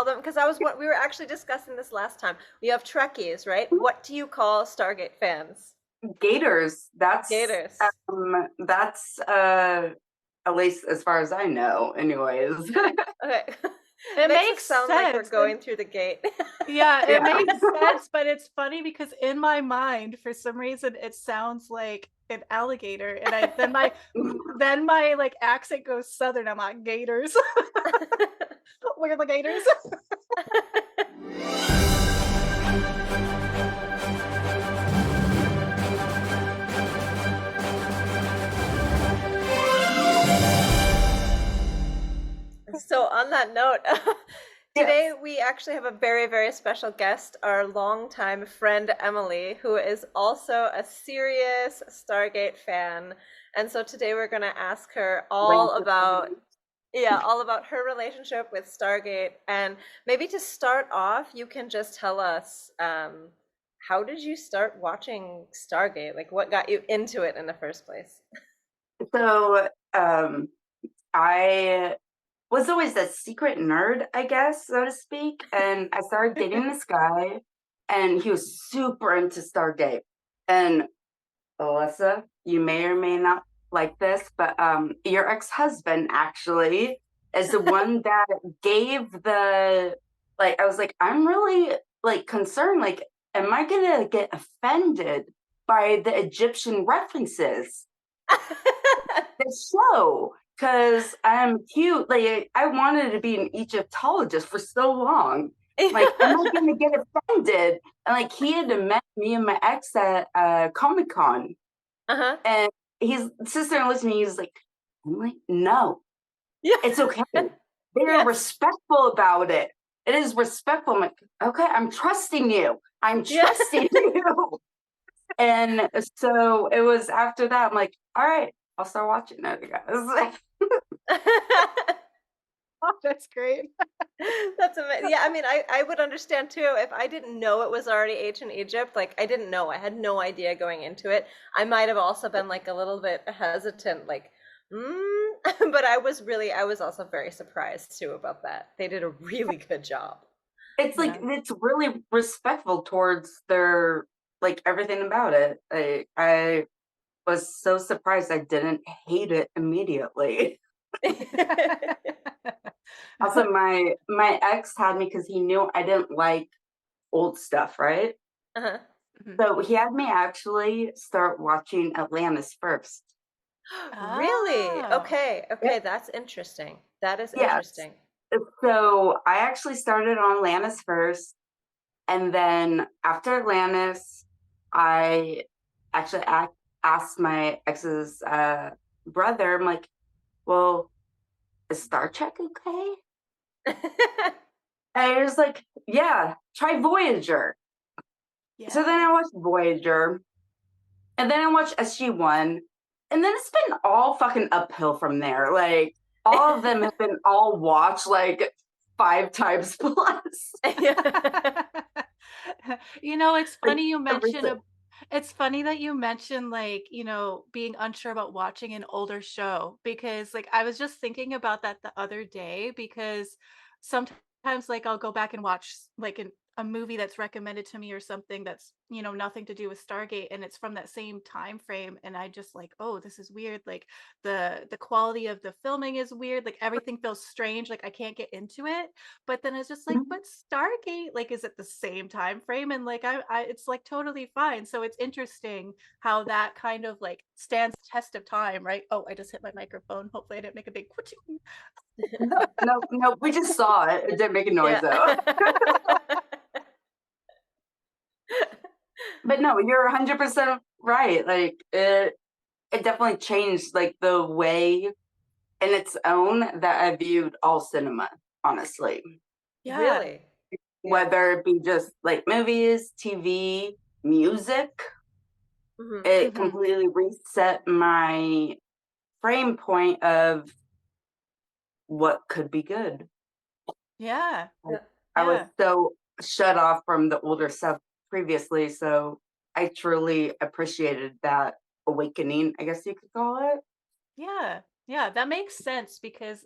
them, because we were actually discussing this last time. We have Trekkies, right? What do you call Stargate fans? Gators. Gators. That's at least as far as I know, anyways. Okay. It Makes us makes sound like we're sense. going through the gate. Yeah, it Yeah. makes sense, but it's funny because in my mind, for some reason, it sounds like an alligator, and I then my like accent goes southern. I'm like gators. Where are the gators? So on that note, today Yes. we actually have a very, very special guest, our longtime friend Emily, who is also a serious Stargate fan. And so today we're going to ask her all Rancid about, fans. yeah, all about her relationship with Stargate. And maybe to start off, you can just tell us, how did you start watching Stargate? Like, what got you into it in the first place? So, I was always a secret nerd, I guess, so to speak. And I started dating this guy, and he was super into Stargate. And Alyssa, you may or may not like this, but your ex-husband actually is the one that gave the like. I was like, I'm really like concerned. Like, am I gonna get offended by the Egyptian references? The show because I'm cute. Like I wanted to be an Egyptologist for so long. Like, am I gonna get offended? And like he had met me and my ex at Comic Con, Uh-huh. and his sister looks at me. He's like, "Emily, no, Yeah. it's okay. They're Yes. respectful about it. It is respectful." I'm like, "Okay, I'm trusting you. I'm Yeah. trusting you." And so it was after that. I'm like, "All right, I'll start watching it, guys." Oh, that's great. That's amazing. Yeah, I mean, I would understand too if I didn't know it was already ancient Egypt. Like, I didn't know. I had no idea going into it. I might have also been like a little bit hesitant, like, mm. But I was also very surprised too about that. They did a really good job. It's like Yeah. it's really respectful towards their like everything about it. I was so surprised I didn't hate it immediately. Also, my ex had me because he knew I didn't like old stuff, right? Uh-huh. Mhm. So he had me actually start watching Atlantis first. Really? Oh. Okay. Yep. Okay, that's interesting. That is Yes. interesting. So I actually started on Atlantis first, and then after Atlantis, I actually asked my ex's brother. I'm like, "Well, is Star Trek okay?" And he was like, "Yeah, try Voyager." So then I Yes. watched Voyager, and then I watched SG-1, and then it's been all fucking uphill from there. Like all of them have been all watched like 5 times plus. You know, it's Like funny you mention everything. a it's funny that you mention like, being unsure about watching an older show because like I was just thinking about that the other day because sometimes like I'll go back and watch like a movie that's recommended to me or something that's, nothing to do with Stargate and it's from that same time frame and I just like, "Oh, this is weird." Like the quality of the filming is weird. Like everything feels strange. Like I can't get into it. But then it's just like, Mhm. but Stargate, like, is it the same time frame? And like, it's like totally fine. So it's interesting how that kind of like stands test of time, right? Oh, I just hit my microphone. Hopefully, I didn't make a big. No, no, no. We just saw it. It didn't make a noise Yeah. though. But no, you're 100% right. Like it definitely changed like the way in its own that I viewed all cinema, honestly. Yeah, Really? Yeah. Whether it be just like movies, TV, music, Hmm. it hmm completely reset my frame point of what could be good. yeah, Like, I was yeah. so shut off from the older stuff previously, so I truly appreciated that awakening, I guess you could call it. Yeah. Yeah, that makes sense because,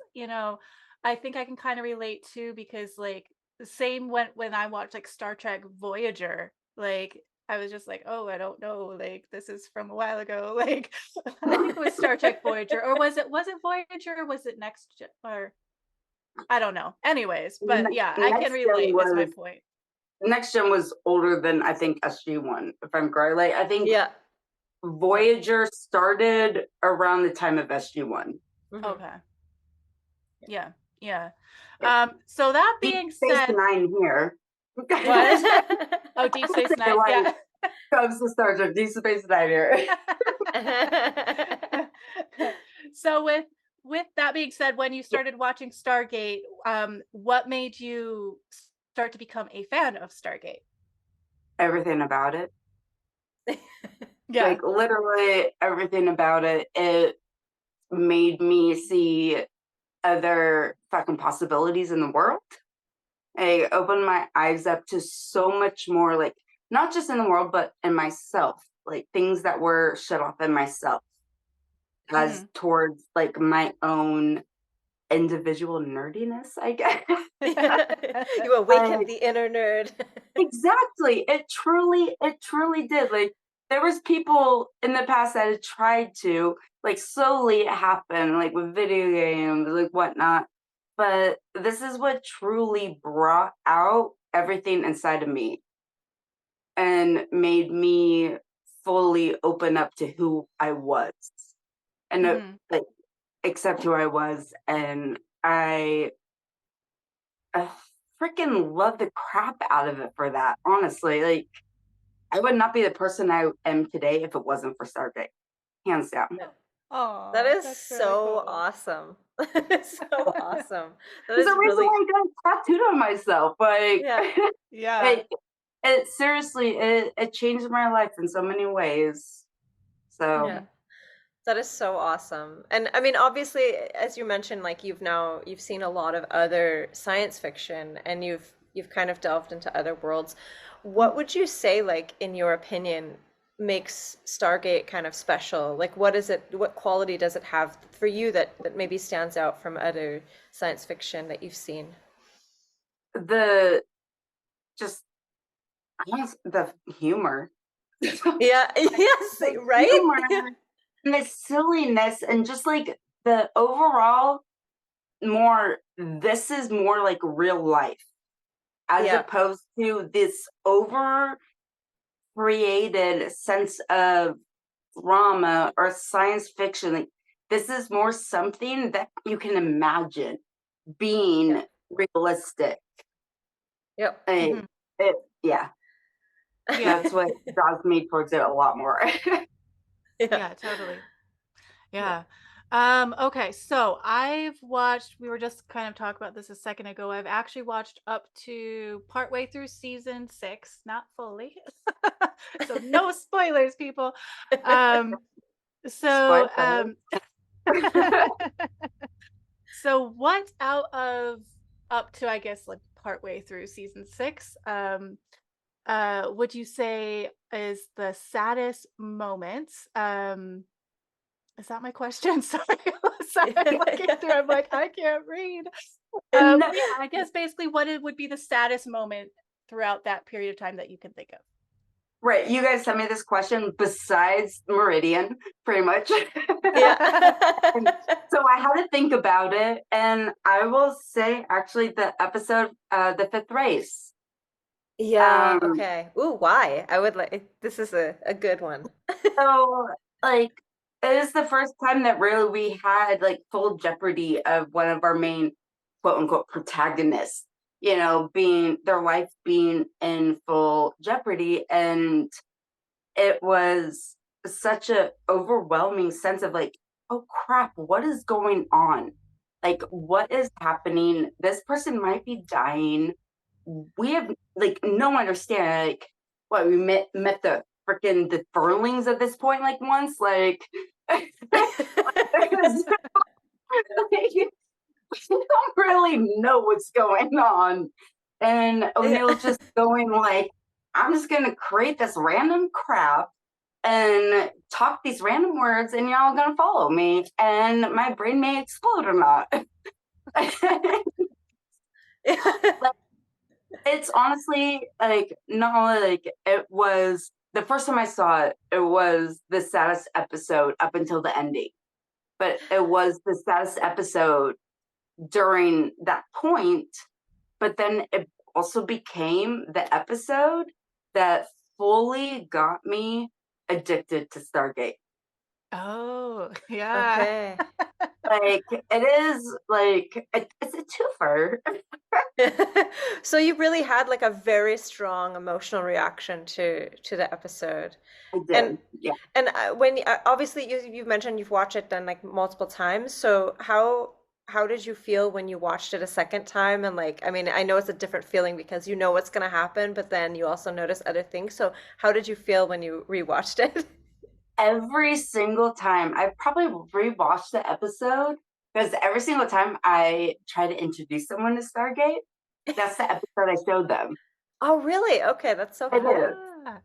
I think I can kind of relate too because like same when I watched like Star Trek Voyager, like I was just like, oh, I don't know, like this is from a while ago. Like I think it was Star Trek Voyager, or was it Voyager, or was it or I don't know. Anyways, but yeah, I can Next gen relate. Is my was point. Next gen was older than I think SG1, if I'm correct. Like I think Yeah. Voyager started around the time of SG1. Mhm. Okay. Yeah. Yeah. Yep. So that Deep being Space said, Nine here. what? Oh, Deep Space Nine. Like Yeah. comes to Star Trek, Deep Space Nine here. So with that being said, when you started watching Stargate, what made you start to become a fan of Stargate? Everything about it. Yeah. Like literally everything about it. It made me see other fucking possibilities in the world. I opened my eyes up to so much more, like not just in the world, but in myself, like things that were shut off in myself as Mhm. towards like my own individual nerdiness, I guess. You awakened Like, the inner nerd. exactly. It truly did. Like there was people in the past that had tried to, like slowly it happened, like with video games, like whatnot. But this is what truly brought out everything inside of me and made me fully open up to who I was and Mhm. like accept who I was. And I freaking love the crap out of it for that. Honestly, like I would not be the person I am today if it wasn't for Stargate, hands down. That Oh, is that's really so cool. awesome. That is so awesome. That There's is a reason really, why I got a tattooed on myself. Like yeah, Yeah. it, it seriously, it changed my life in so many ways. So yeah. Mhm. That is so awesome. And I mean, obviously, as you mentioned, like you've seen a lot of other science fiction and you've kind of delved into other worlds. What would you say, like, in your opinion, makes Stargate kind of special? Like, what is it, what quality does it have for you that maybe stands out from other science fiction that you've seen? the just the humor. Yeah, yes, The right? humor and the silliness and just like the overall more this is more like real life as Yeah, opposed to this over created sense of drama or science fiction. Like this is more something that you can imagine yeah, being realistic. yep. And Mhm. it, yeah, Yeah. that's what draws me towards it a lot more. Yeah, Yeah, totally. yeah. Yeah. Okay, so we were just kind of talking about this a second ago. I've actually watched up to partway through season 6, not fully. So no spoilers, people. Um, so Spoiler. so what out of up to, I guess, like partway through season 6, would you say is the saddest moment? Is that my question? Sorry. Sorry, I'm looking through. I'm like, I can't read. And Yeah, I guess basically what it would be the saddest moment throughout that period of time that you can think of. right, you guys sent me this question besides Meridian, pretty much. Yeah. And so I had to think about it, and I will say actually the episode, the fifth race. Yeah, Um, okay. Ooh, why? I would like this is a good one. so like it is the first time that really we had like full jeopardy of one of our main quote unquote protagonists, being their life being in full jeopardy. And it was such a overwhelming sense of like, oh crap, what is going on? Like, what is happening? This person might be dying. We have like no understanding. Like, what we met the freaking the furlings at this point, like once, like, because, like, we don't really know what's going on. And Yeah. O'Neill's just going like, I'm just gonna create this random crap and talk these random words and y'all gonna follow me and my brain may explode or not. Like, It's honestly like not only like it was the first time I saw it, it was the saddest episode up until the ending. But it was the saddest episode during that point, but then it also became the episode that fully got me addicted to Stargate. Oh, yeah. Okay. Like it is like it's a twofer. So you really had like a very strong emotional reaction to the episode. I And did, yeah. when obviously you mentioned you've watched it then like multiple times. So how did you feel when you watched it a second time? And like, I mean, I know it's a different feeling because you know what's going to happen, but then you also notice other things. So how did you feel when you rewatched it? Every single time I probably rewatched the episode because every single time I try to introduce someone to Stargate, that's the episode I showed them. Oh, really? Okay, that's so It cool. is. Ah.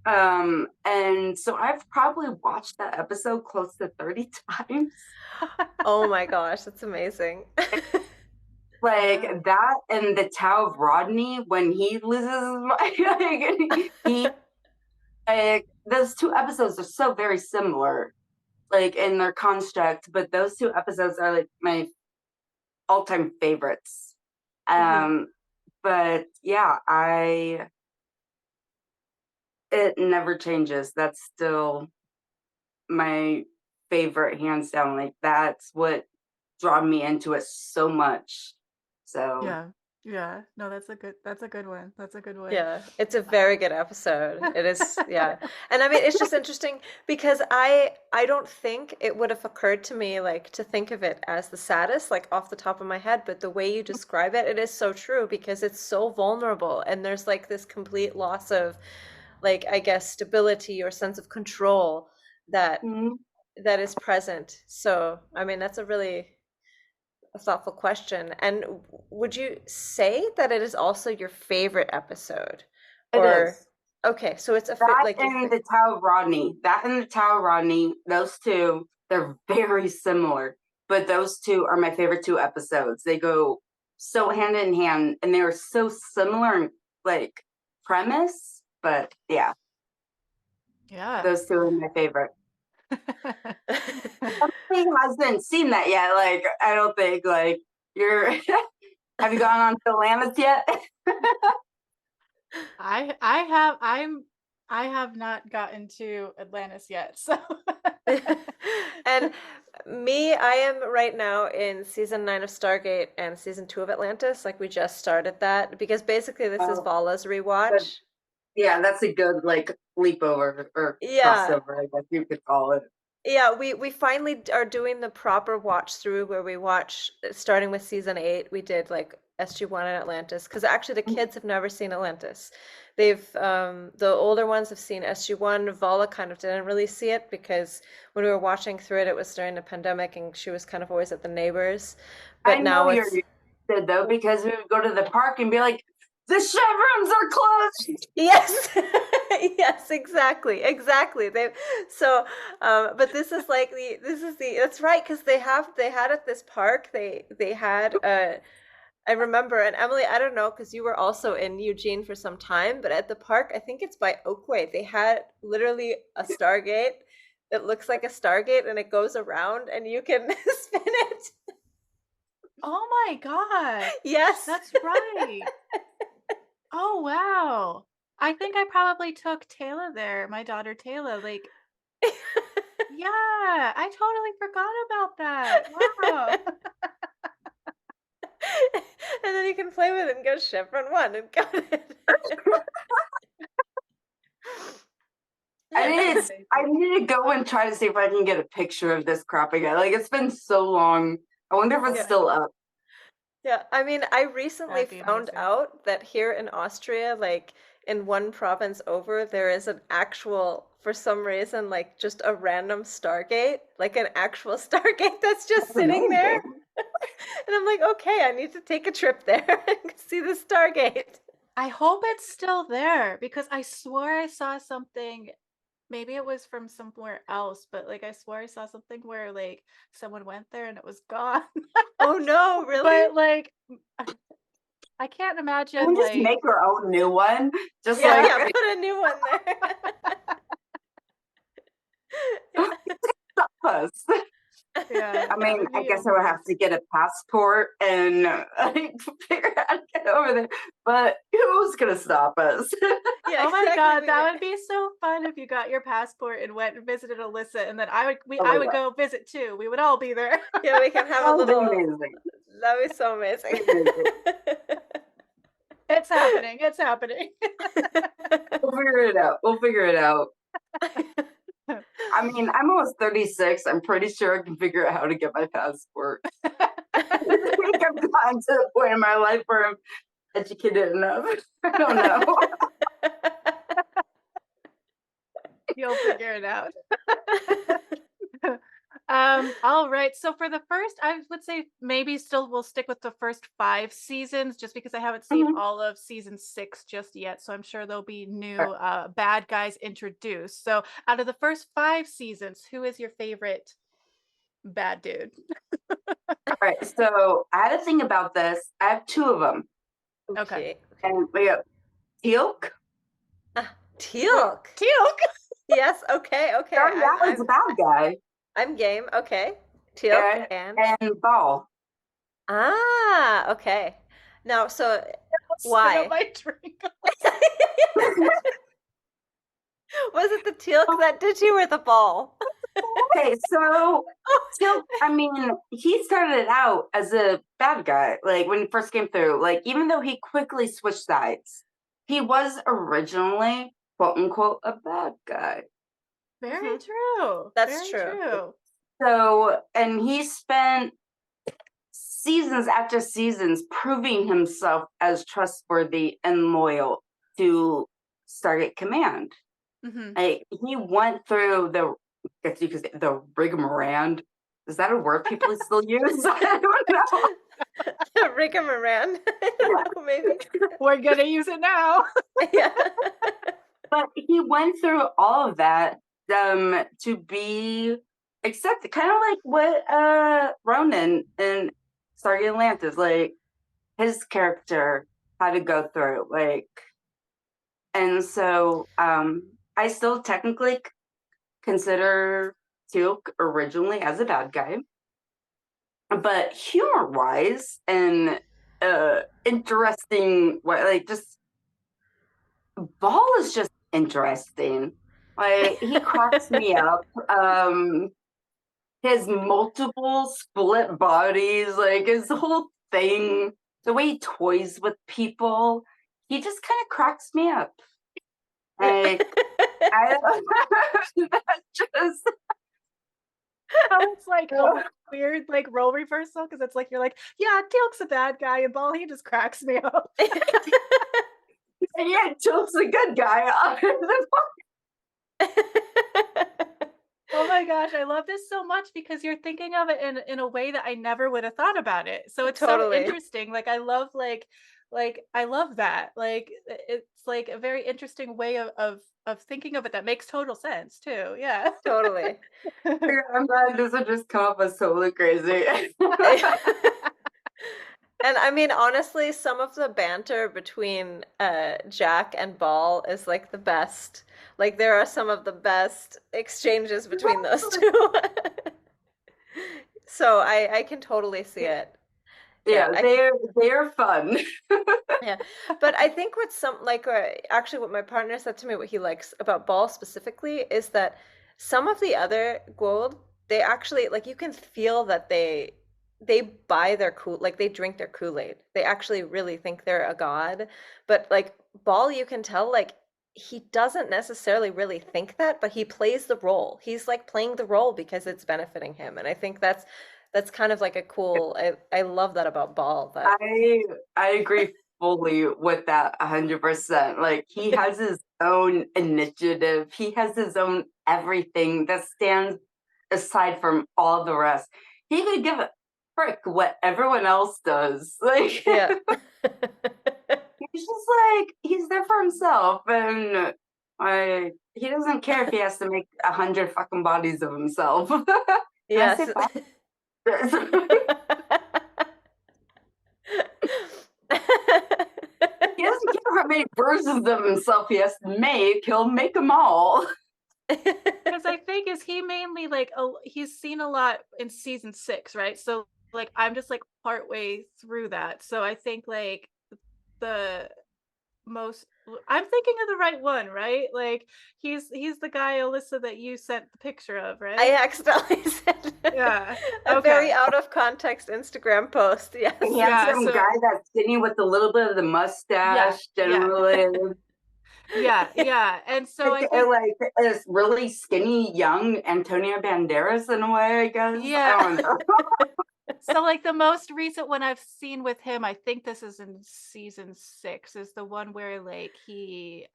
Yeah, and so I've probably watched that episode close to 30 times. Oh my gosh, that's amazing. Like Yeah. that and the Tao of Rodney when he loses his mind. Like, he like those two episodes are so very similar, like in their construct, but those two episodes are like my all-time favorites. Mhm. Um, but yeah, I it never changes. That's still my favorite hands down. Like that's what draw me into it so much. So Yeah. Yeah. No, that's a good one. That's a good one. Yeah, it's a very good episode. It is, yeah. And I mean, it's just interesting because I don't think it would have occurred to me like to think of it as the saddest, like off the top of my head, but the way you describe it, it is so true because it's so vulnerable and there's like this complete loss of like I guess stability or sense of control that mhm, that is present. So, I mean, that's a really a thoughtful question. And would you say that it is also your favorite episode? it Or is. okay, so it's a fit That like your and the Tao of Rodney. That and the Tao of Rodney, those two, they're very similar. But those two are my favorite two episodes. They go so hand in hand and they are so similar in like premise. But yeah, Yeah. those two are my favorite. He hasn't seen that yet. Like, I don't think like you're have you gone on to Atlantis yet? I have not gotten to Atlantis yet. So And me, I am right now in season 9 of Stargate and season 2 of Atlantis. Like we just started that because basically this is Oh, Vala's but rewatch. yeah, that's a good like leapover or Yeah, crossover, I guess you could call it. yeah, we finally are doing the proper watch through where we watch starting with season 8. We did like SG1 and Atlantis because actually the kids have never seen Atlantis. They've the older ones have seen SG1. Vala kind of didn't really see it because when we were watching through it, it was during the pandemic and she was kind of always at the neighbors. I But know now you're it's good though, because we would go to the park and be like, the chevrons are closed. yes. Yes, exactly. Exactly. They so but this is like the that's right because they had at this park they had I remember, and Emily, I don't know, because you were also in Eugene for some time, but at the park, I think it's by Oakway, they had literally a Stargate. It looks like a Stargate and it goes around and you can spin it. oh my god. Yes. That's right. Oh wow. I think I probably took Taylor there, my daughter Taylor. Like, yeah, I totally forgot about that. Wow. And then you can play with it and go Chevron 1 and got it. I Yeah, That's need that's to, I amazing. need to go and try to see if I can get a picture of this crop again. Like it's been so long. I wonder if it's yeah. still up. Yeah, I mean, I recently That'd be found amazing. out that here in Austria, like in one province over, there is an actual, for some reason, like just a random Stargate, like an actual Stargate that's just That's sitting there. amazing. And I'm like, okay, I need to take a trip there and see the Stargate. I hope it's still there because I swore I saw something. Maybe it was from somewhere else, but like I swore I saw something where like someone went there and it was gone. Oh no, really? But like I can't Can imagine we just like make our own new one? Just Yeah, like yeah, put a new one there. stop us. yeah, I that mean, would I be guess I would have to get a passport and figure out how to get over there. But who's gonna stop us? Yeah, Oh my exactly. god, that would be so fun if you got your passport and went and visited Alyssa, and then Oh I my would god, go visit too. We would all be there. Yeah, we can have that a would be little. amazing. That would be so amazing. Amazing. It's happening. It's happening. We'll figure it out. We'll figure it out. I mean, I'm almost 36. I'm pretty sure I can figure out how to get my passport. I think I've gotten to the point in my life where I'm educated enough. I don't know. You'll figure it out. All right. So for the first, I would say maybe still we'll stick with the first 5 seasons just because I haven't seen Mhm. all of season 6 just yet. So I'm sure there'll be new All bad guys introduced. So out of the first 5 seasons, who is your favorite bad dude? right. So I had to think about this. I have two of them. Okay. Okay. And we have Teal'c. Ah, Teal'c. Teal'c. Yes. Okay. Okay. Started out as a bad guy. I'm game. Okay. Teal'c and And Ball. okay. Now, so Spit out why my drink. was it the Teal'c that did you or the ball? Okay, so Teal'c, I mean, he started out as a bad guy, like when he first came through. Like, even though he quickly switched sides, he was originally, quote unquote, a bad guy. Very Mhm. true. That's Very true. true. So, and he spent seasons after seasons proving himself as trustworthy and loyal to Stargate Command. Hmm. Like, he went through the, I guess you could say, the rigmarole. Is that a word people still use? I don't know. Rigamaran. I don't know. Maybe. We're gonna use it now. Yeah. But he went through all of that to be accepted, kind of like what Ronan in Stargate Atlantis, like his character had to go through, like, and so I still technically consider Teal'c originally as a bad guy, but humor-wise and interesting, like just Ball is just interesting. Like he cracks me up. His multiple split bodies, like his whole thing, the way he toys with people, he just kind of cracks me up. Like I that just It's like a weird like role reversal because it's like you're like, yeah, Teal'c's a bad guy, and Ball he just cracks me up. yeah, Chill's a good guy. Oh my gosh, I love this so much because you're thinking of it in a way that I never would have thought about it. So it's so Totally. interesting. Like I love like I love that. Like it's like a very interesting way of thinking of it that makes total sense too. Yeah. Totally. I'm glad this would just come up as totally crazy. And I mean, honestly, some of the banter between Jack and Ball is like the best. Like there are some of the best exchanges between those two. So I can totally see it. Yeah, Yeah, they're fun. yeah. But I think what some like actually what my partner said to me what he likes about Ball specifically is that some of the other gold they actually like you can feel that they buy their like they drink their Kool-Aid. They actually really think they're a god. But like Ball you can tell like he doesn't necessarily really think that, but he plays the role. He's like playing the role because it's benefiting him. And I think that's kind of like a cool I love that about Ball that I agree fully with that 100%. Like he has his own initiative. He has his own everything that stands aside from all the rest. He could give a frick what everyone else does. Like yeah. he's just like he's there for himself, and he doesn't care if he has to make 100 fucking bodies of himself. And I say Yes. bodies. many versions of himself he has to make, he'll make them all. Because I think is he mainly like he's seen a lot in season 6, right? So like I'm just like partway through that. So I think like the most I'm thinking of the right one, right? Like he's the guy, Alyssa, that you sent the picture of, I right? accidentally sent Yeah. a very Okay. out of context Instagram post. Yes. The Yeah. handsome So guy that's skinny with a little bit of the yeah, mustache, yeah, generally. yeah, yeah. And so I think Like this really skinny young Antonio Banderas in a way, I guess. I yeah. don't know. So like the most recent one I've seen with him, I think this is in season 6, is the one where like he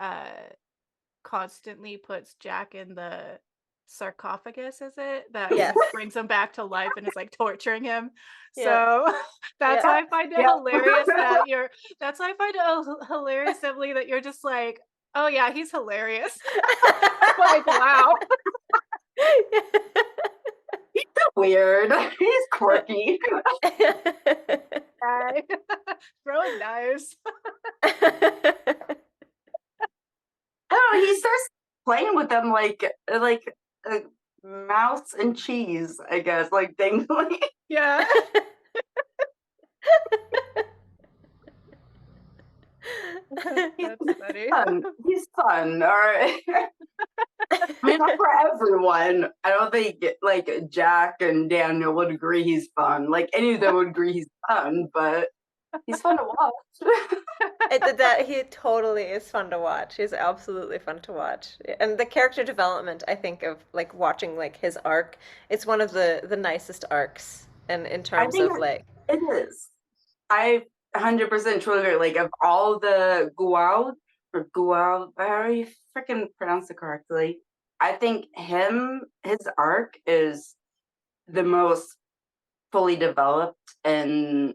constantly puts Jack in the sarcophagus, is it? That Yes. brings him back to life and is like torturing him. Yeah. So that's Yeah. why I find it Yeah. hilarious that you're that's why I find it hilarious, Emily, that you're just like, oh yeah, he's hilarious. Like, wow. Weird. He's quirky. Guy. Throwing knives. I don't know, he starts playing with them like mouse and cheese, I guess, like dangling. Yeah. That's funny. Fun. He's fun, all right. I mean, not for everyone. I don't think like Jack and Daniel would agree he's fun. Like any of them would agree he's fun, but he's fun to watch. That he totally is fun to watch. He's absolutely fun to watch. And the character development, I think, of like watching like his arc, it's one of the nicest arcs and in I terms think of like it is. I 100% truly agree. Like of all the Guao, how do you freaking pronounce it correctly? I think his arc is the most fully developed, and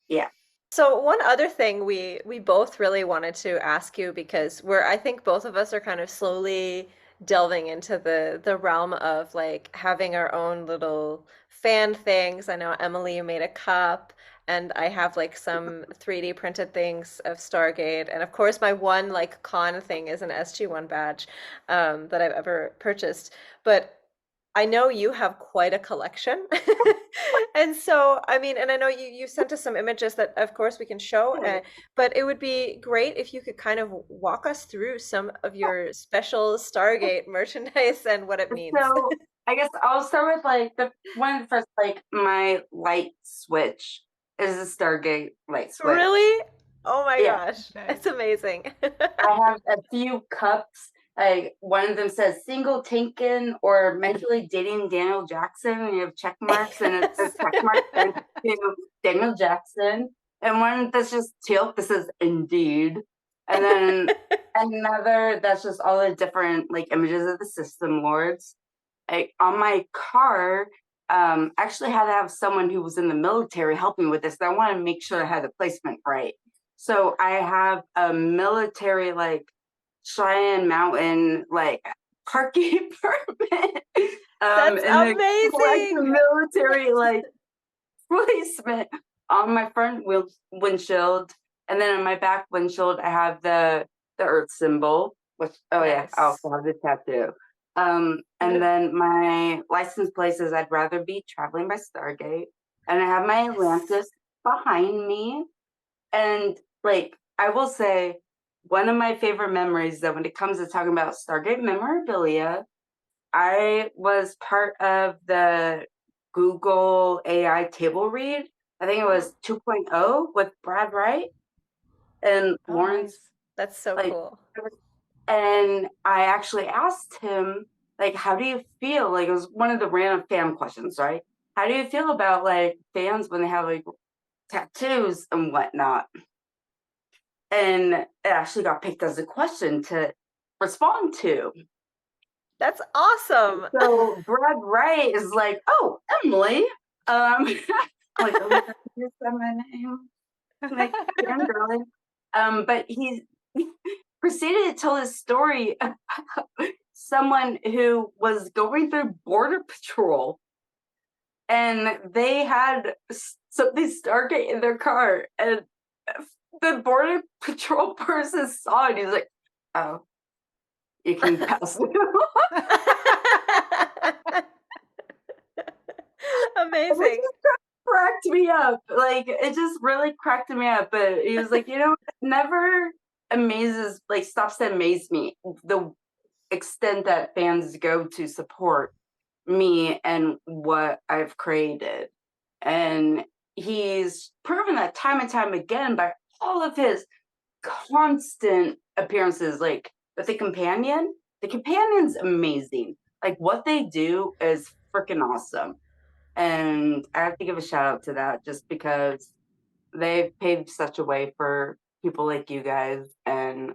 yeah. So one other thing we both really wanted to ask you because I think both of us are kind of slowly delving into the realm of like having our own little fan things. I know Emily, you made a cup, and I have like some 3D printed things of Stargate, and of course my one like con thing is an SG1 badge that I've ever purchased. But I know you have quite a collection. And so, I mean, and I know you sent us some images that, of course, we can show, but it would be great if you could kind of walk us through some of your special Stargate merchandise and what it means. So I guess I'll start with like the one of the first, like my light switch is a Stargate light switch. Really? Oh my Yeah. gosh, Nice. it's amazing. I have a few cups. Like one of them says single taken or mentally dating Daniel Jackson, and you have check marks, and it's a check mark sent to Daniel Jackson. And one that's just teal that says indeed. And then another that's just all the different like images of the system lords. Like on my car, actually had to have someone who was in the military help me with this. I want to make sure I had the placement right. So I have a military like Cheyenne Mountain like parking permit. That's And amazing. the military like placement on my front windshield, and then on my back windshield I have the Earth symbol, which yeah, I Nice. also have the tattoo. And then my license plate says I'd rather be traveling by Stargate, and I have my Yes. Atlantis behind me. And like I will say, one of my favorite memories that when it comes to talking about Stargate memorabilia, I was part of the Google AI table read. I think it was 2.0 with Brad Wright and Oh, Lawrence. nice. That's so Like, cool. and I actually asked him, like, how do you feel? Like, it was one of the random fan questions, right? How do you feel about like fans when they have like tattoos and whatnot? And it actually got picked as a question to respond to. That's awesome. So Brad Wright is like, "Oh, Emily," like, "Oh my God, you said my name," like, "Yeah, darling." But he proceeded to tell his story about someone who was going through border patrol, and they had something Stargate in their car, and the border patrol person saw it. He's like, "Oh, you can pass through." And it Amazing. just cracked me up. Like, it just really cracked me up. But he was like, it never stops to amaze me the extent that fans go to support me and what I've created. And he's proven that time and time again by all of his constant appearances, like with the companion. The companion's amazing. Like, what they do is freaking awesome. And I have to give a shout out to that just because they've paved such a way for people like you guys and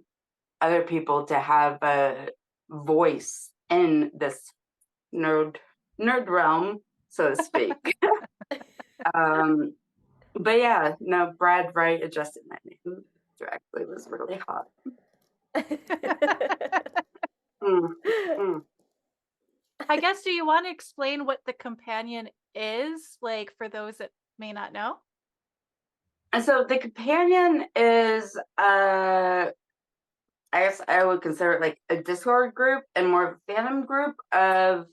other people to have a voice in this nerd realm, so to speak. um, but yeah, no, Brad Wright adjusted my name directly. It was really hot. Mm, mm. I guess, do you want to explain what the companion is, like, for those that may not know? And so the companion is, I guess I would consider it like a Discord group and more of a fandom group of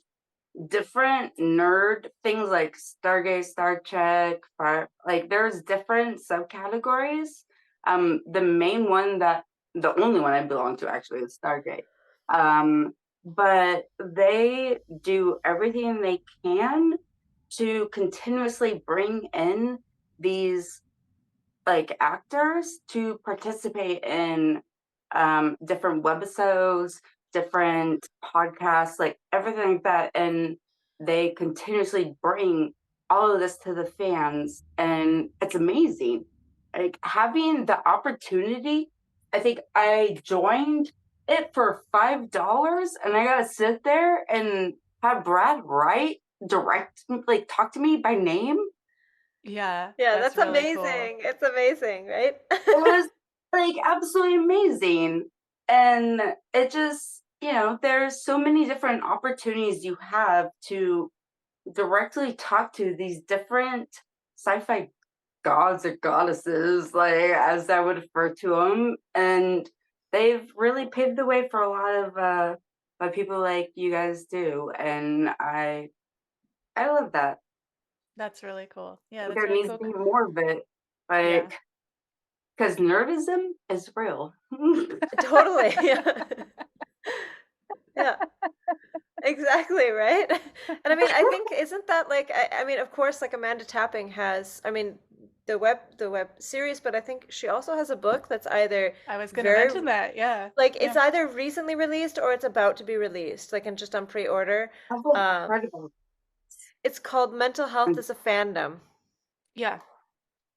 different nerd things like Stargate, Star Trek, like there's different subcategories. The main one the only one I belong to actually is Stargate. But they do everything they can to continuously bring in these like actors to participate in different webisodes, different podcasts, like everything like that. And they continuously bring all of this to the fans, and it's amazing. Like having the opportunity, I think I joined it for $5, and I gotta sit there and have Brad Wright like talk to me by name. Yeah, Yeah, that's that's really cool. amazing. It's amazing, right? It was like absolutely amazing. And it just, there's so many different opportunities you have to directly talk to these different sci-fi gods or goddesses, like as I would refer to them. And they've really paved the way for a lot of what people like you guys do. And I love that. That's really cool. Yeah, that's There really needs to cool. be more of it. Yeah. Like, because nerdism is real. Totally. Yeah. Yeah. Exactly, right? And I mean, I think isn't that like I mean, of course, like Amanda Tapping has, I mean, the web series, but I think she also has a book that's either I was gonna very mention that. Yeah. like it's Yeah. either recently released or it's about to be released, like and just on pre-order. That's Um, incredible. it's called Mental Health is a Fandom. Yeah.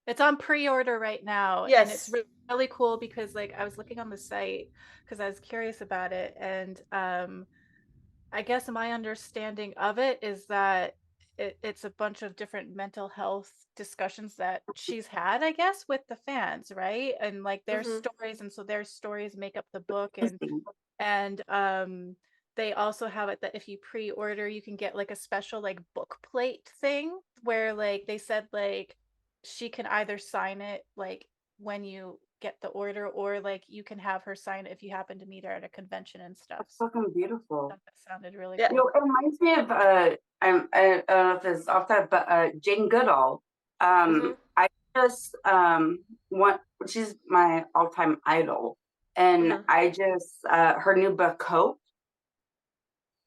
It's on pre-order right now, and it's Yes. really cool because, like, I was looking on the site because I was curious about it, and I guess my understanding of it is that it's a bunch of different mental health discussions that she's had, I guess, with the fans, right? And like their Hmm. stories, and so their stories make up the book, Amazing. and they also have it that if you pre-order, you can get like a special like book plate thing where like they said like she can either sign it like when you get the order, or like you can have her sign it if you happen to meet her at a convention and stuff. That's So fucking beautiful. that sounded really Yeah. cool. It reminds me of I don't know if it's off that, but Jane Goodall. Hmm. I just want she's my all-time idol, and Hmm. I just her new book Hope.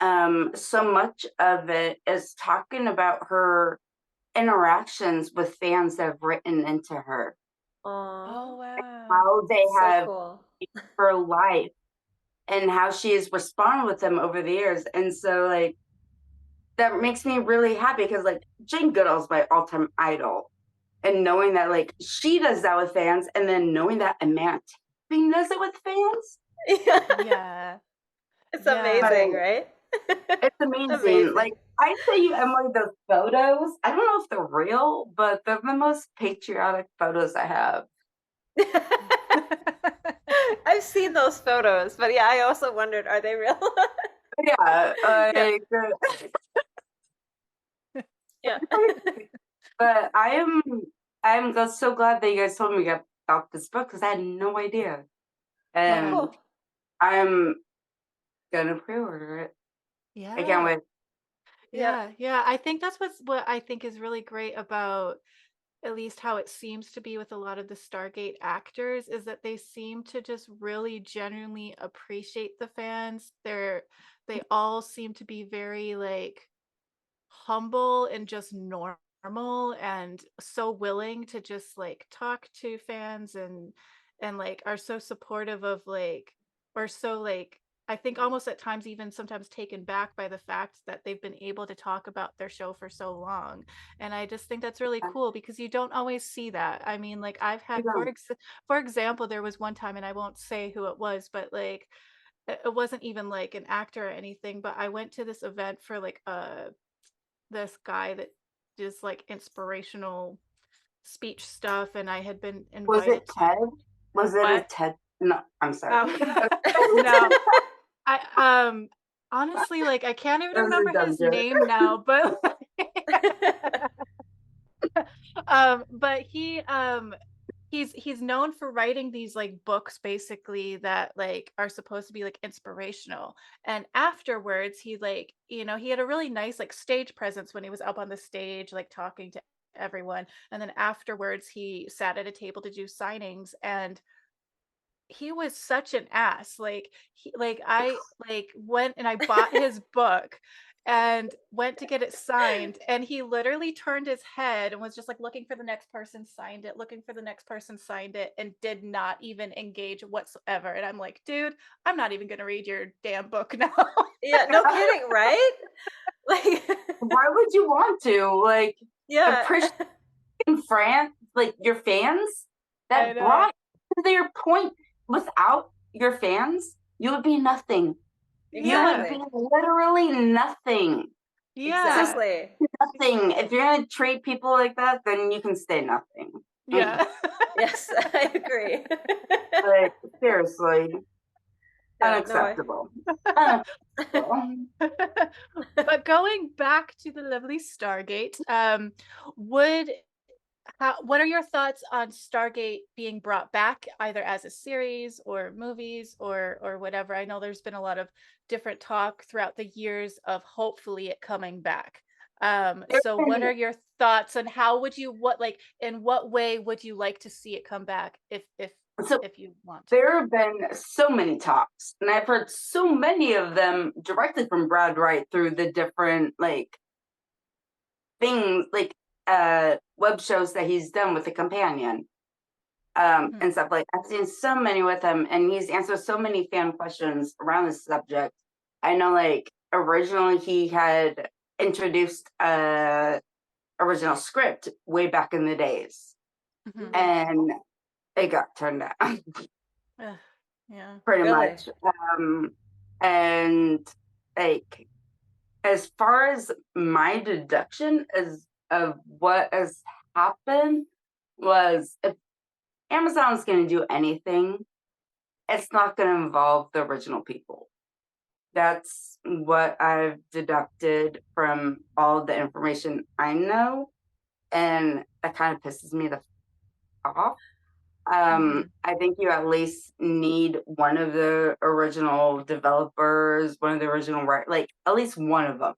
So much of it is talking about her interactions with fans that have written into her, Oh, Aw, wow. how they so have cool. her life and how she has responded with them over the years. And so like that makes me really happy because like Jane Goodall's my all-time idol. And knowing that like she does that with fans, and then knowing that Amanda Tapping does it with fans. Yeah. Yeah. It's Yeah. But amazing, right? it's amazing. Amazing. Like I say you Emily, those photos, I don't know if they're real, but they're the most patriotic photos I have. I've seen those photos, but yeah, I also wondered, are they real? Yeah, Yeah, like yeah. but I'm so glad that you guys told me about this book because I had no idea. Yeah. And Cool. I'm gonna pre-order it. I can't Yeah. wait. Yeah. Yeah. I think that's what I think is really great about at least how it seems to be with a lot of the Stargate actors is that they seem to just really genuinely appreciate the fans. They all seem to be very like humble and just normal and so willing to just like talk to fans and like are so supportive of like or so like I think almost at times even sometimes taken back by the fact that they've been able to talk about their show for so long. And I just think that's really cool because you don't always see that. I mean, like I've had Yeah. for example, there was one time and I won't say who it was, but like it wasn't even like an actor or anything, but I went to this event for like this guy that does like inspirational speech stuff and I had been Was invited it to Ted? Was it a what? TED? No, I'm sorry. Oh, no. I honestly like I can't even That was a remember dumb his joke. name now, but but he's known for writing these like books basically that like are supposed to be like inspirational. And afterwards he like, he had a really nice like stage presence when he was up on the stage like talking to everyone. And then afterwards he sat at a table to do signings and he was such an ass. Like I like went and I bought his book and went to get it signed and he literally turned his head and was just like looking for the next person signed it, looking for the next person signed it and did not even engage whatsoever. And I'm like, dude, I'm not even going to read your damn book now. Yeah, no kidding, right? Like, Why would you want to yeah. appreciate France, like your fans I that know. brought to their point? Without your fans, you would be nothing. You Yeah. would be Exactly. literally nothing. Just Yeah. Exactly. nothing. If you're gonna treat people like that, then you can stay nothing. Yeah. Yes, I agree. Like seriously, Yeah, no, unacceptable. Unacceptable. But going back to the lovely Stargate, would what are your thoughts on Stargate being brought back either as a series or movies or whatever? I know there's been a lot of different talk throughout the years of hopefully it coming back. There So have what been are your thoughts on how would you what like in what way would you like to see it come back so if you want to? there have been so many talks, and I've heard so many of them directly from Brad Wright through the different things web shows that he's done with the companion. Mhm. And stuff like I've seen so many with him, and he's answered so many fan questions around this subject. I know, like originally he had introduced a original script way back in the days, Mhm. Mhm. and it got turned down Ugh, yeah. pretty Really? much. And like as far as my deduction as of what has happened was if Amazon's going to do anything, it's not going to involve the original people. That's what I've deducted from all the information I know, and that kind of pisses me the off. Mhm. I think you at least need one of the original developers, one of the original like at least one of them.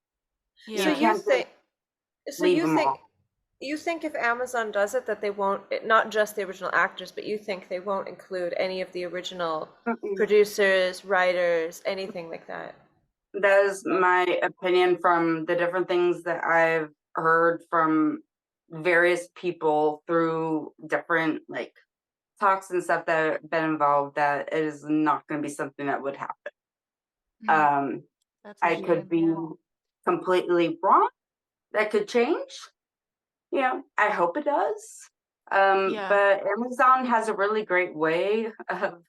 So You Yeah. you can't just think so leave you them think all. you think if Amazon does it that they won't not just the original actors, but you think they won't include any of the original Mm-mm. producers, writers, anything like that? That is my opinion from the different things that I've heard from various people through different talks and stuff that have been involved, that it is not going to be something that would happen. Mm, Um, that's a I could shame. be Yeah. completely wrong. That could change. I hope it does. Yeah. But Amazon has a really great way of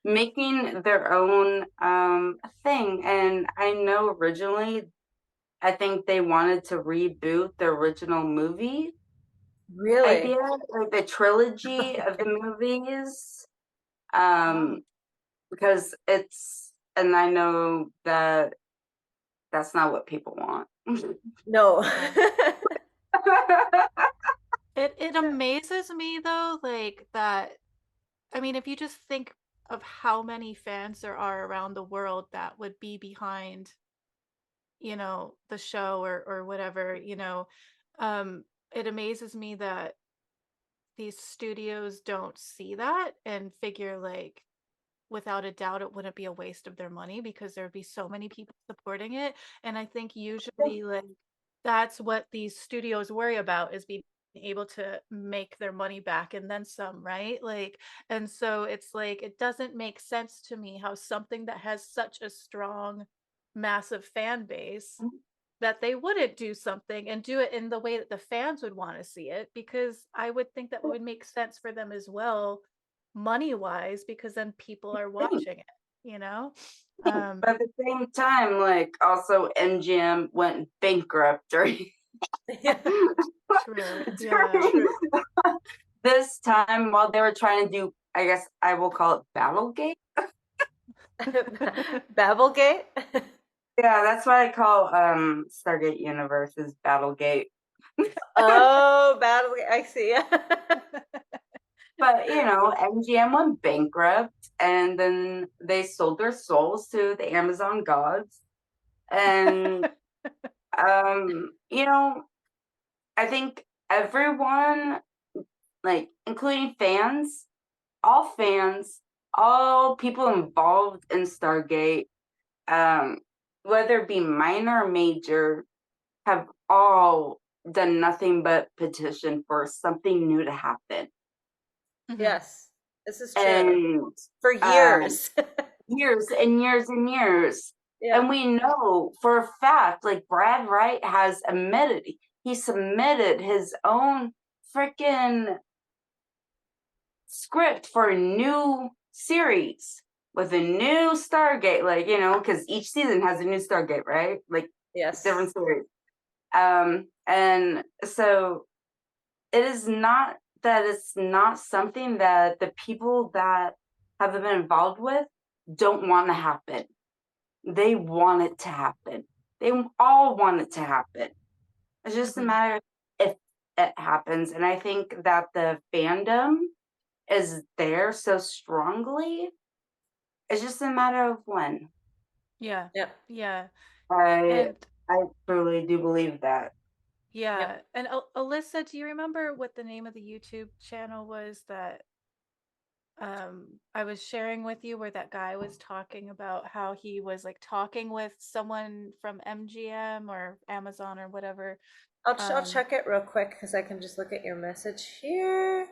making their own thing. And I know originally, I think they wanted to reboot the original movie idea, Really? like the trilogy of the movies. Wow. Um, because and I know that that's not what people want. No. Yeah. It amazes me though, like that. I mean, if you just think of how many fans there are around the world that would be behind, the show or whatever, um, it amazes me that these studios don't see that and figure like without a doubt it wouldn't be a waste of their money because there'd be so many people supporting it. And I think usually like that's what these studios worry about is being able to make their money back and then some, right? Like, and so it's like it doesn't make sense to me how something that has such a strong massive fan base that they wouldn't do something and do it in the way that the fans would want to see it, because I would think that would make sense for them as well, money wise, because then people are watching it, you know? Um, But at the same time, like also MGM went bankrupt during Yeah, true. Yeah. during this time while they were trying to do, I guess I will call it Battlegate. Babblegate. Yeah, that's what I call Stargate Universe is Battlegate. Oh, Babblegate. I see. But MGM went bankrupt and then they sold their souls to the Amazon gods. And I think everyone, like including fans, all people involved in Stargate, um, whether it be minor or major, have all done nothing but petition for something new to happen. Mhm. Yes, this is true. And For um, years. years and years and years. Yeah. And we know for a fact, like Brad Wright has admitted, he submitted his own freaking script for a new series with a new Stargate, like, because each season has a new Stargate, right? Like Yes. different series. And so it's not something that the people that have been involved with don't want to happen. They want it to happen. They all want it to happen. It's just a Mhm. matter if it happens. And I think that the fandom is there so strongly. It's just a matter of when. Yeah. Yep. Yeah. I And I truly do believe that. yeah. Yep. And Alyssa, do you remember what the name of the YouTube channel was that I was sharing with you, where that guy was talking about how he was like talking with someone from MGM or Amazon or whatever. I'll Um, check it real quick because I can just look at your message here.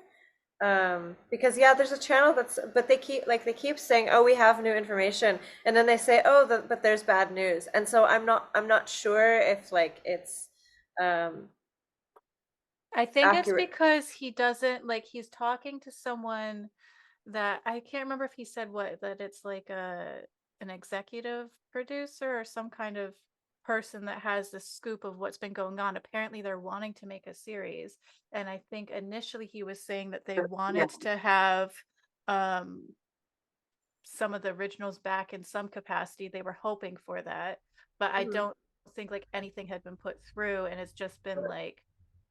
Because yeah, there's a channel but they keep saying, oh, we have new information, and then they say, oh, but there's bad news, and so I'm not sure if like it's um I think it's accurate. because he doesn't like he's talking to someone that I can't remember if he said what, that it's like an executive producer or some kind of person that has the scoop of what's been going on. Apparently they're wanting to make a series, and I think initially he was saying that they Yeah. wanted to have um some of the originals back in some capacity. They were hoping for that, but I Mhm. don't think like anything had been put through, and it's just been like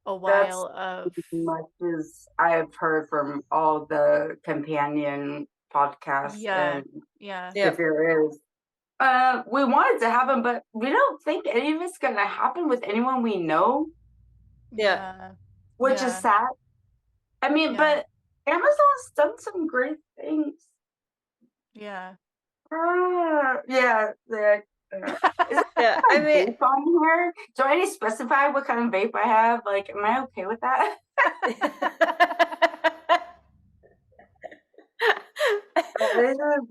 a That's while of much as I've heard from all the companion podcasts yeah, and yeah, if Yep. there is. We wanted to happen, but we don't think any of it's gonna happen with anyone we know, Yeah. yeah, which is yeah, sad. I mean, yeah, but Amazon's done some great things. yeah. Yeah, is there Yeah. I a mean, vape on here? Do I need to specify what kind of vape I have? Like, am I okay with that? This is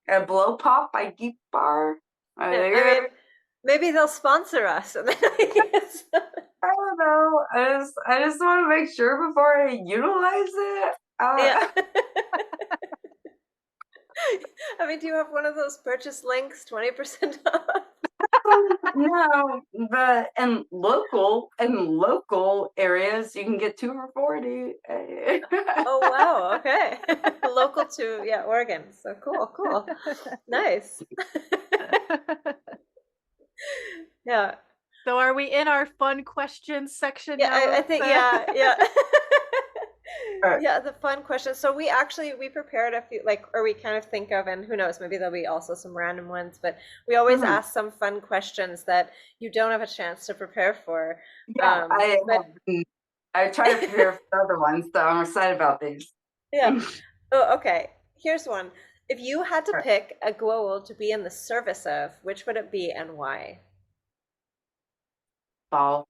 a blow pop by Geek Bar. yeah, I mean, maybe they'll sponsor us, and then I guess. I don't know. I just want to make sure before I utilize it. Yeah. I mean, do you have one of those purchase links, 20% off? No, but in local areas, you can get 2 for $40. Oh wow, okay. Local to, yeah, Oregon. So cool, cool. Nice. Yeah. So are we in our fun questions section Yeah, now? I think yeah. Alright. Yeah, the fun question. So we prepared a few, like, or we kind of think of, and who knows, maybe there'll be also some random ones, but we always Mhm. ask some fun questions that you don't have a chance to prepare for. Yeah, But I try to prepare for the other ones, so I'm excited about these. yeah. Oh, okay. Here's one. If you had to Alright. pick a Goa'uld to be in the service of, which would it be and why? Ball.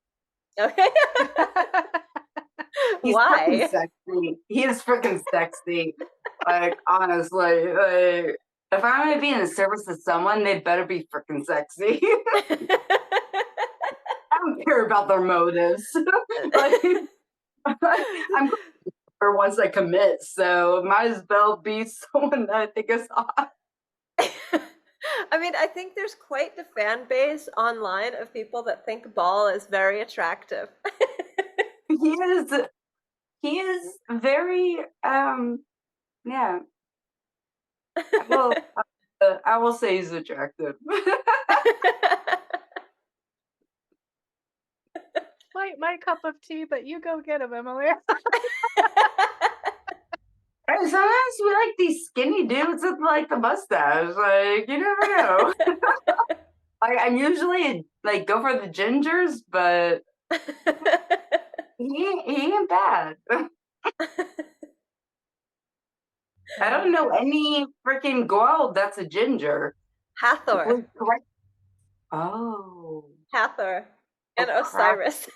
Okay. He's freaking Why? sexy. He is freaking sexy. Like, honestly, like, if I'm gonna be in the service of someone, they better be freaking sexy. I don't care about their motives. Like, I'm for once I commit, so might as well be someone that I think is hot. I mean, I think there's quite the fan base online of people that think Ball is very attractive. He is he is very yeah. Well, I will say he's attractive. My cup of tea, but you go get him, Emily. And sometimes we like these skinny dudes with like the mustache. Like you never know. I usually like go for the gingers, but he ain't bad. I don't know any freaking Goa'uld that's a ginger. Hathor. Please correct. Oh, Hathor. And oh crap! Osiris.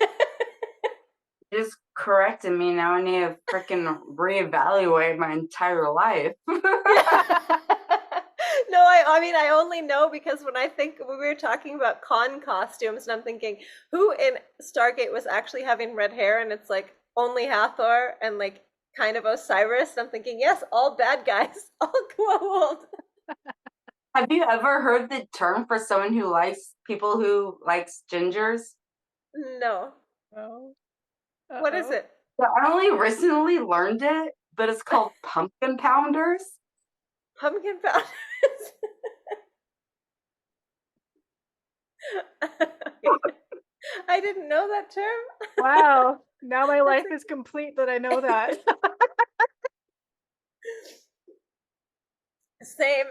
You just corrected me. Now I need to freaking reevaluate my entire life. Yeah. No, I mean, I only know because when we were talking about con costumes, and I'm thinking, who in Stargate was actually having red hair? And it's like only Hathor and like kind of Osiris. I'm thinking, yes, all bad guys, all Goa'uld. Have you ever heard the term for someone who likes people who likes gingers? No. Oh, What is uh-oh. it? So I only recently learned it, but it's called pumpkin pounders. Pumpkin powders. I didn't know that term. Wow. Now my That's life is complete that I know that. same.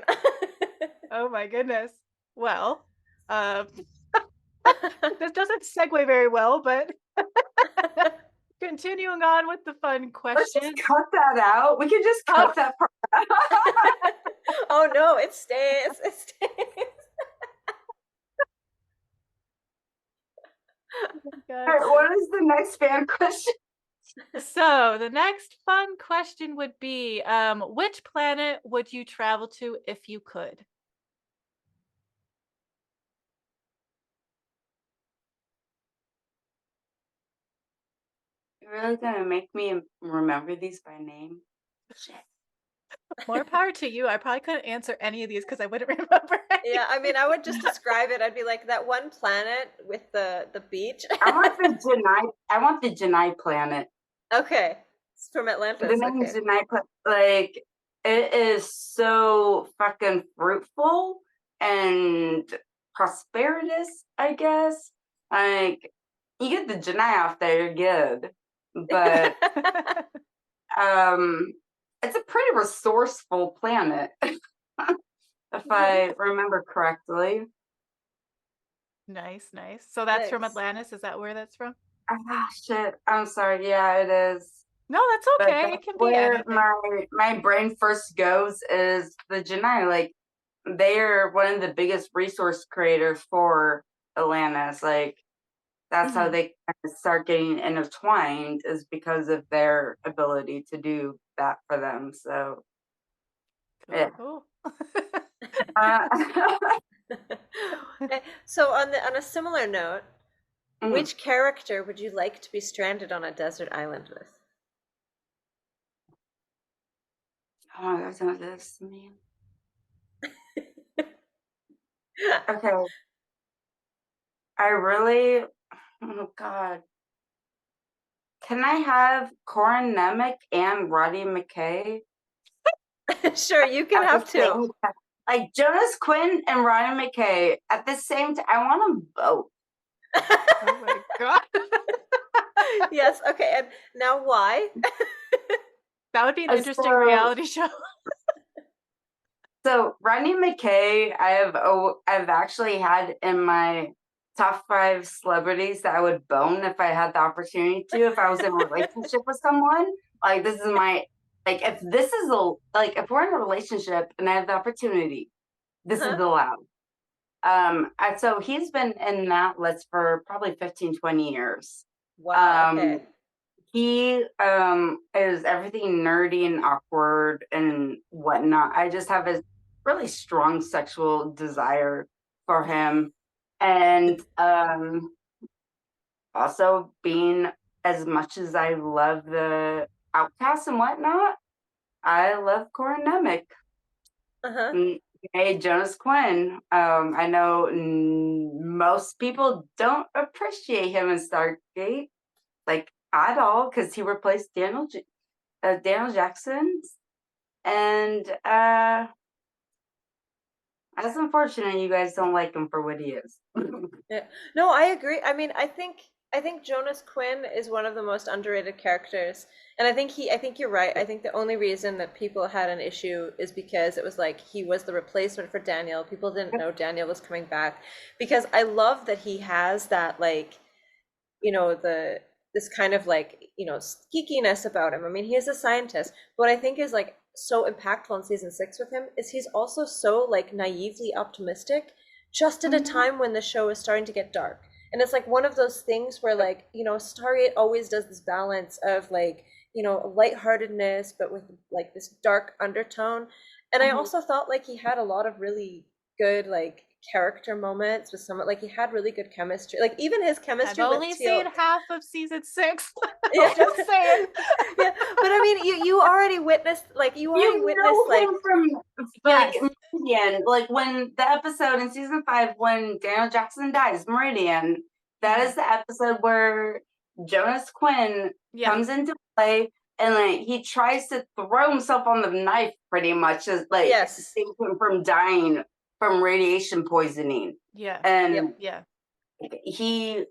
Oh my goodness. Well, um, this doesn't segue very well, but continuing on with the fun Let's just questions. cut that out. We can just Oh, cut that part out. Oh no, it stays. It stays. my God. All right, what is the next fan question? So the next fun question would be, which planet would you travel to if you could? You're really gonna make me remember these by name? Shit. More power to you. I probably couldn't answer any of these because I wouldn't remember Yeah, I mean, anything. I would just describe it. I'd be like that one planet with the beach. I want the Janai planet. Okay, it's from The Atlantis. name Okay. Janai planet, like it is so fucking fruitful and prosperous, I guess. Like you get the Janai off there, you're good. But um it's a pretty resourceful planet, if I remember correctly. Nice, nice. So that's from Nice. Atlantis. Is that where that's from? Ah, shit. I'm sorry. Yeah, it is. No, that's But okay. It that's can be where anything. my brain first goes is the Janai. Like they're one of the biggest resource creators for Atlantis. Like that's how Mhm. they kind of start getting intertwined is because of their ability to do that for them. So Cool, yeah. cool. Uh, Okay, so on a similar note, mm. which character would you like to be stranded on a desert island with? Oh, that's not this man. Okay, I really. Oh God. Can I have Corin Nemec and Roddy McKay Sure, you can at the have two. same like Jonas Quinn and Ryan McKay at the same time. I want them both. Oh my god. Yes, okay, and now why? That would be an interesting So, reality show. so Rodney McKay, I've actually had in my top 5 celebrities that I would bone if I had the opportunity to, if I was in a relationship with someone. Like this is my like if this is a like if we're in a relationship and I have the opportunity, this is Huh? allowed. So he's been in that list for probably 15, 20 years. Wow, Um, okay. he is everything nerdy and awkward and whatnot. I just have a really strong sexual desire for him. And also being as much as I love the outcasts and whatnot, I love Corin Nemec. Uh-huh. Hey, Jonas Quinn. I know most people don't appreciate him in Stargate, like at all, because he replaced Daniel Jackson, and that's unfortunate. You guys don't like him for what he is. Yeah. No, I agree. I mean, I think Jonas Quinn is one of the most underrated characters. And I think you're right. I think the only reason that people had an issue is because it was like he was the replacement for Daniel. People didn't know Daniel was coming back. Because I love that he has that like, the this kind of like, geekiness about him. I mean, he is a scientist. What I think is like so impactful in season 6 with him is he's also so like naively optimistic just at a Mhm. time when the show is starting to get dark. And it's like one of those things where like, Stargate always does this balance of like, lightheartedness, but with like this dark undertone. And I Mhm. also thought like he had a lot of really good like character moments with someone like he had really good chemistry. Like even his I've chemistry with only Teal. seen half of season 6. Yeah. Just saying. Yeah. But I mean you already witnessed like You know him like from like Yes. Meridian, like when the episode in season 5 when Daniel Jackson dies, Meridian. That Mhm. is the episode where Jonas Quinn Yeah. comes into play and like he tries to throw himself on the knife pretty much as like yes. save him from dying from radiation poisoning. Yeah. And Yep. Yeah. he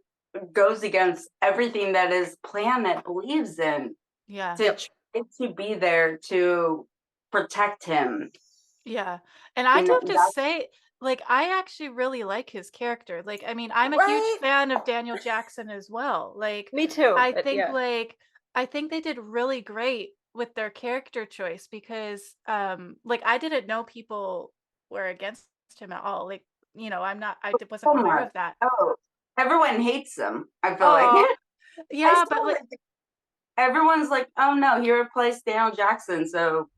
goes against everything that his planet believes in Yeah. to Yep. try to be there to protect him. Yeah. And I And do have to that's say, like, I actually really like his character. Like, I mean, I'm a huge Right? fan of Daniel Jackson as well. Like, Me too. I But think yeah. like I think they did really great with their character choice because like I didn't know people were against him at all. Like, wasn't so aware much. of that. Oh, everyone hates him. I feel like Oh, I yeah, but still like everyone's like, oh no, he replaced Daniel Jackson. So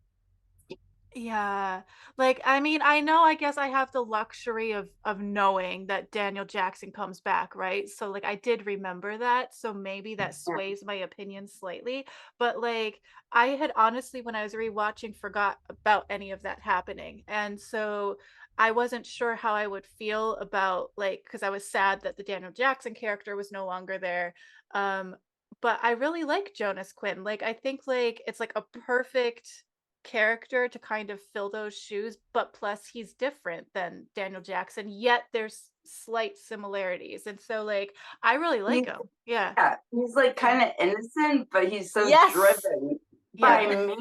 yeah. Like, I mean, I know I guess I have the luxury of knowing that Daniel Jackson comes back, right? So like I did remember that, so maybe that yeah, sways my opinion slightly, but like I had honestly when I was rewatching forgot about any of that happening. And so I wasn't sure how I would feel about like cuz I was sad that the Daniel Jackson character was no longer there. Um but I really like Jonas Quinn. Like I think like it's like a perfect character to kind of fill those shoes, but plus he's different than Daniel Jackson, yet there's slight similarities. And so like I really like he's him. Yeah. he's like Yeah. kind of innocent, but he's so Yes. driven Yeah. by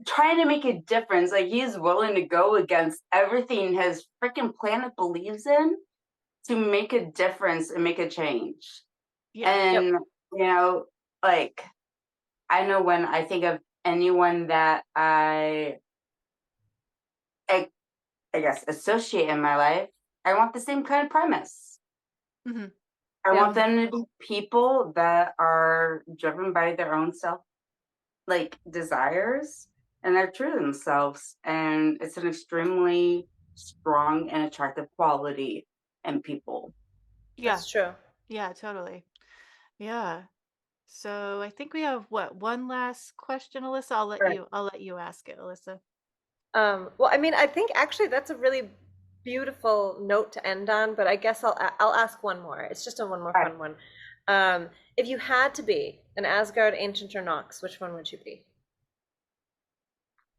trying to make a difference. Like he's willing to go against everything his freaking planet believes in to make a difference and make a change. Yeah. Yep. And you know, like I know when I think of anyone that I, I guess associate in my life, I want the same kind of premise. Mhm. I want Yep. Mhm. them to be people that are driven by their own self like desires and they're true to themselves. And it's an extremely strong and attractive quality in people. Yeah. That's true. Yeah, totally. Yeah. So I think we have what, one last question, Alyssa? Right. I'll let you ask it, Alyssa. Well, I mean, I think actually that's a really beautiful note to end on, but I guess I'll ask one more. It's just a one more Right. fun one. If you had to be an Asgard ancient or Nox, which one would you be?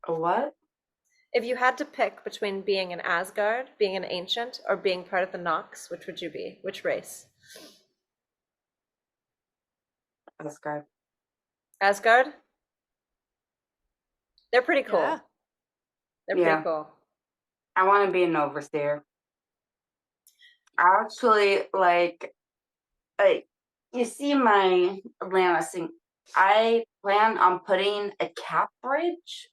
A what? If you had to pick between being an Asgard, being an ancient, or being part of the Nox, which would you be? Which race? Asgard. Asgard? They're pretty cool. Yeah. They're Yeah. pretty cool. I want to be an overseer. I actually like you see my Atlantis thing. I plan on putting a cat bridge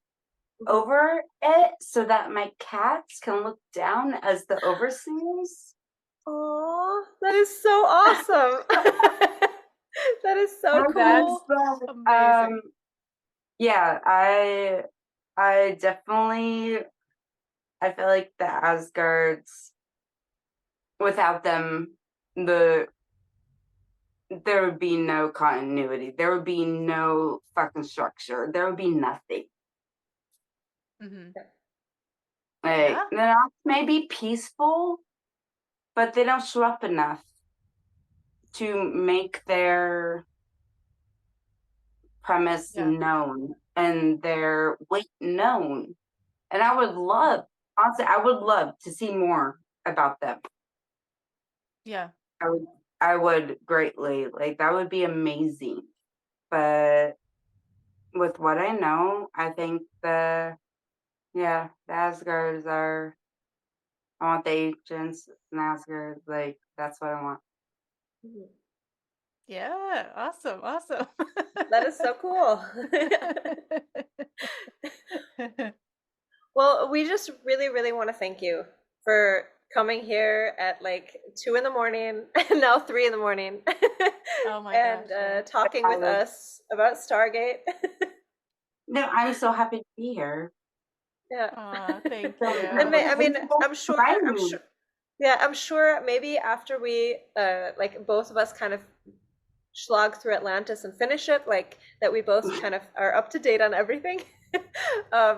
over it so that my cats can look down as the overseers. Oh, that is so awesome. That is so That's cool. amazing. Yeah, I definitely I feel like the Asgards without them there would be no continuity. There would be no fucking structure. There would be nothing. Mhm. Like Yeah. the Knots may be peaceful, but they don't show up enough to make their premise Yeah. known and their weight known. And I would love, honestly, I would love to see more about them. Yeah. I would greatly, like that would be amazing. But with what I know, I think the Asgards are, I want the agents and Asgard, like that's what I want. Mhm. Yeah. Awesome. Awesome. That is so cool. Well, we just really, really want to thank you for coming here at like 2 in the morning and now 3 in the morning Oh my and gosh. Yeah. talking with us about Stargate. No, I'm so happy to be here. Yeah. Aw, thank So, you. I mean, I'm sure, inviting me. yeah, I'm sure maybe after we, like both of us kind of slog through Atlantis and finish it, like that we both kind of are up to date on everything.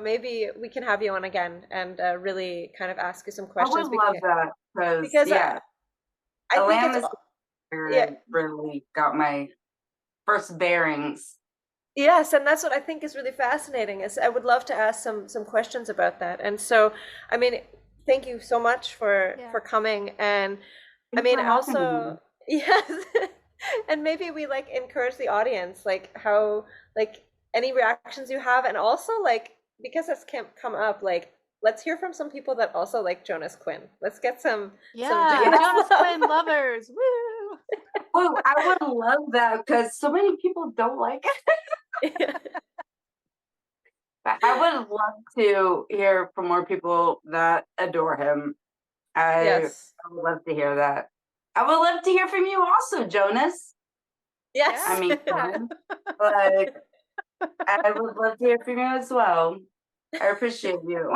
Maybe we can have you on again and really kind of ask you some I questions would love that because I think it's Atlantis yeah, really got my first bearings. yes, and that's what I think is really fascinating is I would love to ask some questions about that. And so, I mean, thank you so much for Yeah. coming. And I Thanks mean, for having also, yes, and maybe we like encourage the audience, like how, like any reactions you have, and also like because it's come up, like let's hear from some people that also like Jonas Quinn. Let's get some Yeah. Jonas Jonas love. Quinn lovers. Woo. Oh, I would love that because so many people don't like it. But I would love to hear from more people that adore him. I Yes. would love to hear that. I would love to hear from you also, Jonas. Yes. I mean, like, I would love to hear from you as well. I appreciate you.